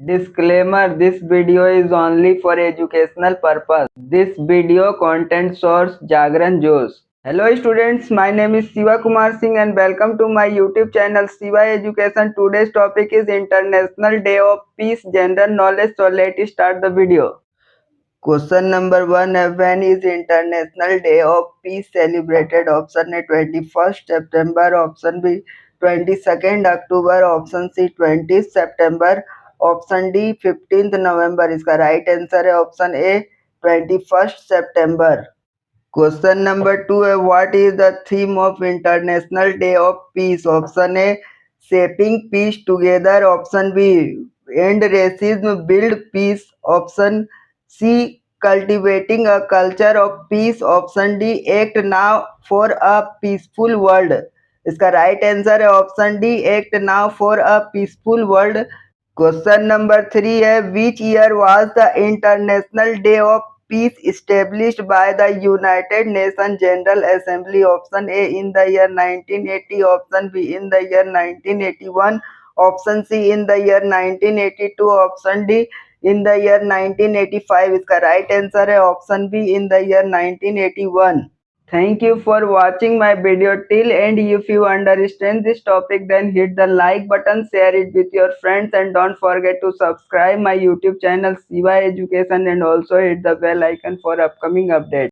Disclaimer: this video is only for educational purpose. This video content source Jagran Josh. Hello students, my name is Shiva Kumar Singh and welcome to my YouTube channel Shiva Education. Today's topic is International Day of Peace General Knowledge. So let's start the video. Question number 1. When is International Day of Peace celebrated? Option A 21st September, option B 22nd October, option C 20th September, option D 15th November. इसका right answer है option A 21st September. Question number 2 है what is the theme of International Day of Peace? Option A shaping peace together, option B end racism build peace, option C cultivating a culture of peace, option D act now for a peaceful world. इसका right answer है option D act now for a peaceful world. Question number 3 है which year was the International Day of Peace established by the United Nations General Assembly? Option A in the year 1980, option B in the year 1981, option C in the year 1982, option D in the year 1985. इसका right answer है option B in the year 1981. Thank you for watching my video till end. If you understand this topic, then hit the like button, share it with your friends, and don't forget to subscribe my YouTube channel Shiva Education and also hit the bell icon for upcoming updates.